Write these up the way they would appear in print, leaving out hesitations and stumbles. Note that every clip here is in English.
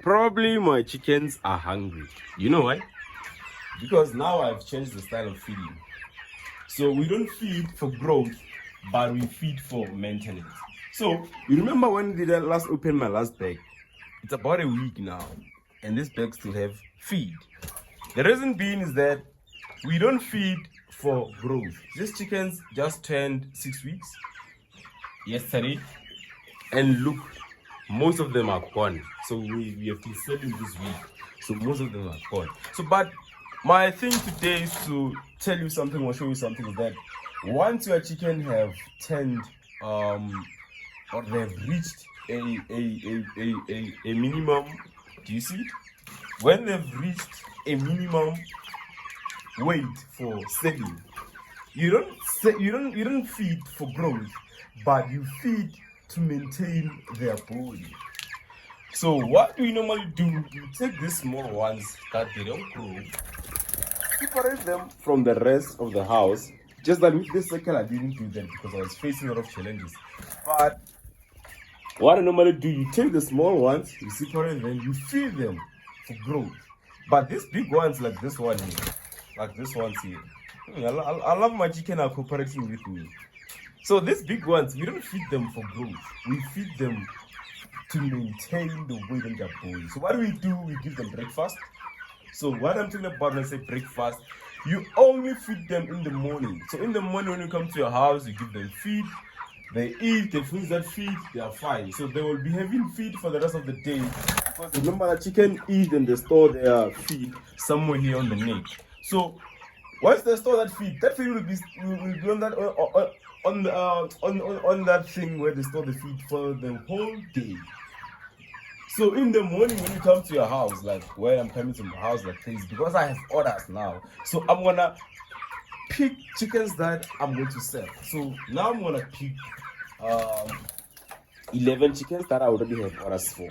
Probably my chickens are hungry. You know why? Because now I've changed the style of feeding. So we don't feed for growth, but we feed for maintenance. So you remember when did I last open my last bag? It's about a week now, and this bag still have feed. The reason being is that we don't feed for growth. These chickens just turned 6 weeks yesterday, and look, most of them are gone. So we have been selling this week, so most of them are gone. So but my thing today is to tell you something or show you something, is that once your chicken have turned or they've reached a minimum, do you see it? When they've reached a minimum weight for selling, you don't feed for growth, but you feed to maintain their body. So what we normally do, you take these small ones that they don't grow, separate them from the rest of the house. Just that with this cycle I didn't do that because I was facing a lot of challenges. But what I normally do, you take the small ones, you separate them, you feed them for growth. But these big ones, like this one here, like this ones here, I love my chicken are cooperating with me. So these big ones, we don't feed them for growth. We feed them to maintain the weight in their body. So what do? We give them breakfast. So what I'm talking about when I say breakfast, you only feed them in the morning. So in the morning when you come to your house, you give them feed. They eat, they finish that feed, they are fine. So they will be having feed for the rest of the day. Because remember, the chicken eat and they store their feed somewhere here on the neck. So once they store that feed will be on that on that thing where they store the feed for the whole day. So in the morning when you come to your house, like where I'm coming to my house like this, because I have orders now. So I'm gonna pick chickens that I'm going to sell. So now I'm gonna pick 11 chickens that I already have orders for.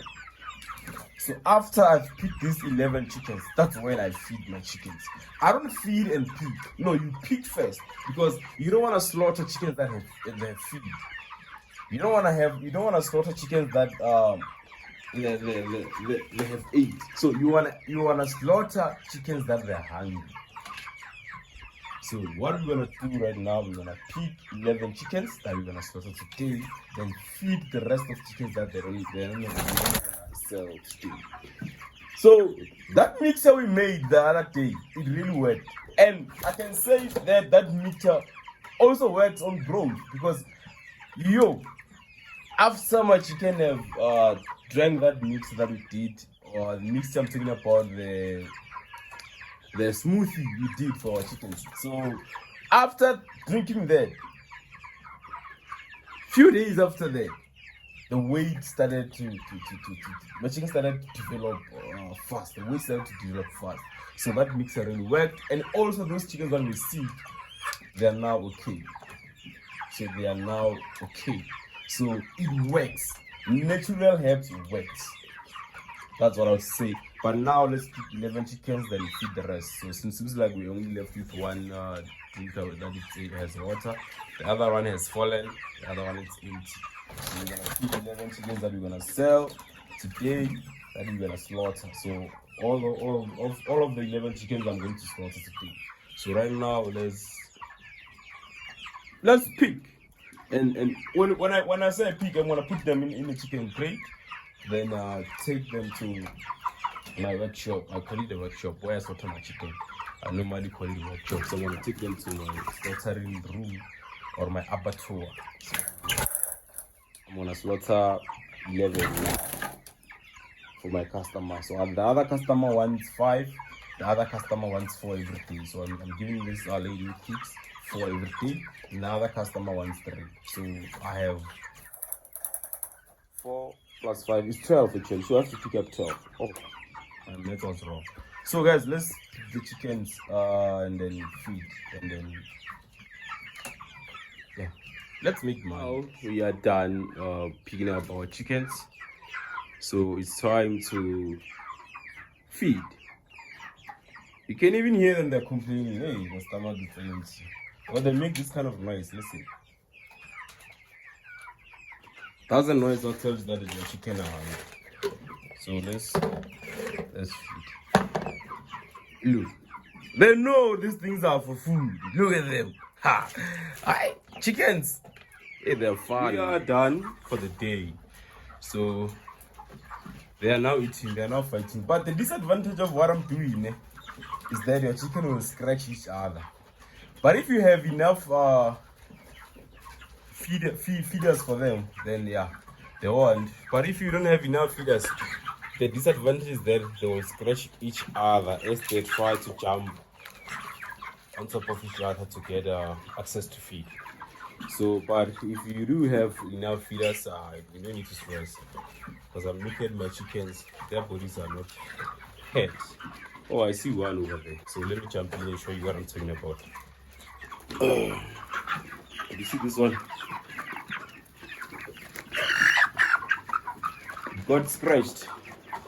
So after I've picked these 11 chickens, that's when I feed my chickens. I don't feed and pick. No, you pick first, because you don't want to slaughter chickens that have feed. You don't want to slaughter chickens that they have ate. So you wanna slaughter chickens that they're hungry. So what we're gonna do right now, we're gonna pick 11 chickens that we're gonna slaughter today, then feed the rest of chickens that they're not gonna sell today. So that mixture we made the other day, it really worked, and I can say that mixture also works on growth, because after my chicken have drank that mix that we did, or the mixture I'm talking about, the smoothie we did for our chickens. So after drinking that, few days after that, the weight started to my chicken started to develop fast. The weight started to develop fast. So that mixer really worked, and also those chickens that we see, they are now okay. So they are now okay. So it works. Natural herbs works. That's what I would say. But now let's keep 11 chickens, then feed the rest. So since it seems like we only left with one drinker that it has water, the other one has fallen, the other one is empty. So we're gonna keep 11 chickens that we're gonna sell today, that we're gonna slaughter. So all of the 11 chickens I'm going to slaughter today. So right now let's pick. And when I say pick, I'm gonna put them in the chicken crate, then take them to my workshop. I call it the workshop where I slaughter my chicken. I normally call it the workshop. So I'm gonna take them to my slaughtering room or my abattoir. So I'm gonna slaughter 11 for my customer. So the other customer wants 5, the other customer wants 4 every day. So I'm giving this lady who cooks 4 every day, and the other customer wants 3. So I have 4 plus 5 is 12 actually. So I have to pick up 12. Oh, and that was wrong. So guys, let's pick the chickens and then feed, and then yeah, let's make money. Now we are done picking up our chickens, so it's time to feed. You can even hear them, they're complaining, hey, the stomach difference. But they make this kind of noise, listen. That's a noise that tells you that the chicken are hungry. So let's feed. Look, they know these things are for food. Look at them. Ha! Hi, chickens. Hey, they're fine. We are done for the day. So they are now eating. They are now fighting. But the disadvantage of what I'm doing is that your chicken will scratch each other. But if you have enough feeders for them, then yeah, they won't. But if you don't have enough feeders, the disadvantage is that they will scratch each other as they try to jump on top of each other to get access to feed. So, but if you do have enough feeders, you don't need to stress. Because I'm looking at my chickens, their bodies are not head. Oh, I see one over there. So let me jump in and show you what I'm talking about. You see this one? Got scratched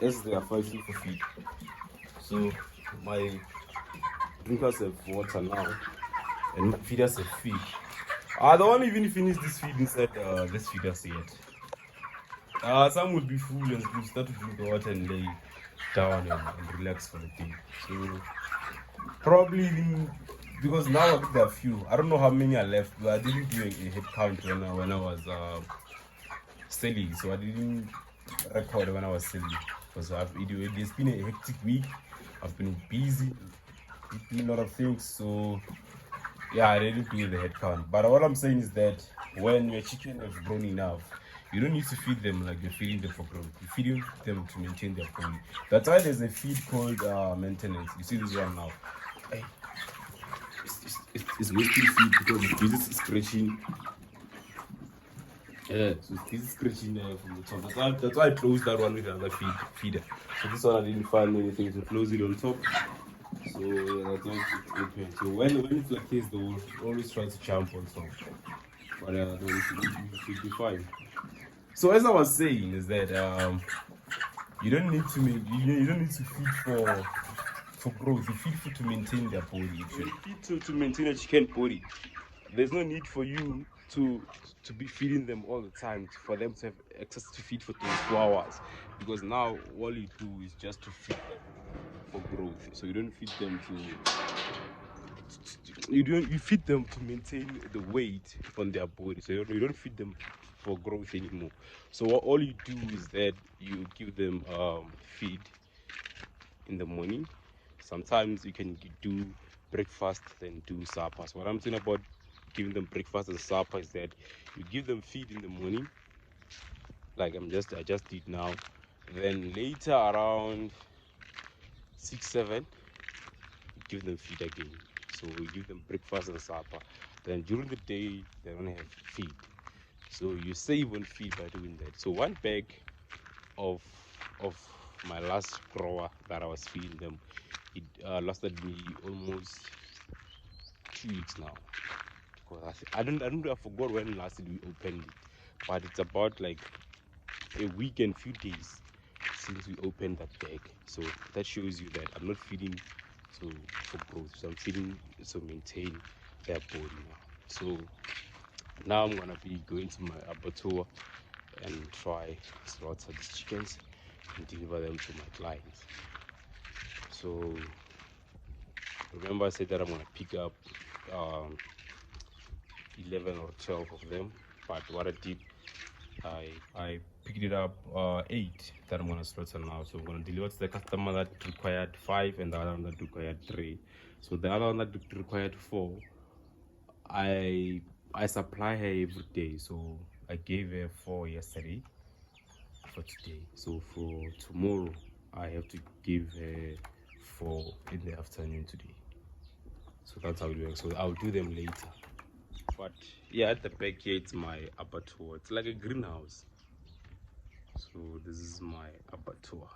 as they are fighting for feed. So my drinkers have water now, and my feeders have feed. I don't even finish this feed inside this feeders yet. Some will be full and will start to drink the water and lay down and relax for the day. So probably even because now I think there are few. I don't know how many are left, but I didn't do a head count when I was selling, so I didn't record when I was selling because it's been a hectic week. I've been busy doing a lot of things, so yeah, I didn't do the head count. But what I'm saying is that when your chicken has grown enough, you don't need to feed them like you're feeding them for growth. You're feeding them to maintain their body. That's why there's a feed called maintenance. You see this one now. Hey, it's wasting feed because it uses scratching. Yeah, so this is scratching from the top. That's why I closed that one with another feeder. So this one I didn't find anything to close it on top. So that's why it's open. So when it's like this, they will always try to jump on top. But it should be fine. So as I was saying is that you don't need to feed for growth. You feed to maintain their body. When you feed to maintain a chicken body, there's no need for you to be feeding them all the time for them to have access to feed for 24 hours, because now all you do is just to feed them for growth. So you don't feed them you feed them to maintain the weight on their body. So you don't feed them for growth anymore. So all you do is that you give them feed in the morning. Sometimes you can do breakfast then do supper. So what I'm saying about giving them breakfast and supper is that you give them feed in the morning, like I just did now. Then later around 6-7, you give them feed again. So we give them breakfast and supper. Then during the day they don't have feed. So you save on feed by doing that. So one bag of my last grower that I was feeding them, it lasted me almost 2 weeks now. Because I forgot when last we opened it, but it's about like a week and few days since we opened that bag. So that shows you that I'm not feeding for growth. So I'm feeding to maintain their body now. So now I'm gonna be going to my abattoir and try slaughter these chickens and deliver them to my clients. So remember I said that I'm gonna pick up 11 or 12 of them, but what I did, I picked it up 8 that I'm gonna slaughter now. So I'm gonna deliver to the customer that required 5 and the other one that required 3. So the other one that required 4, I supply her every day. So I gave her 4 yesterday for today. So for tomorrow I have to give her 4 in the afternoon today. So that's how it works. So I'll do them later. But yeah, at the back here it's my abattoir. It's like a greenhouse. So this is my abattoir.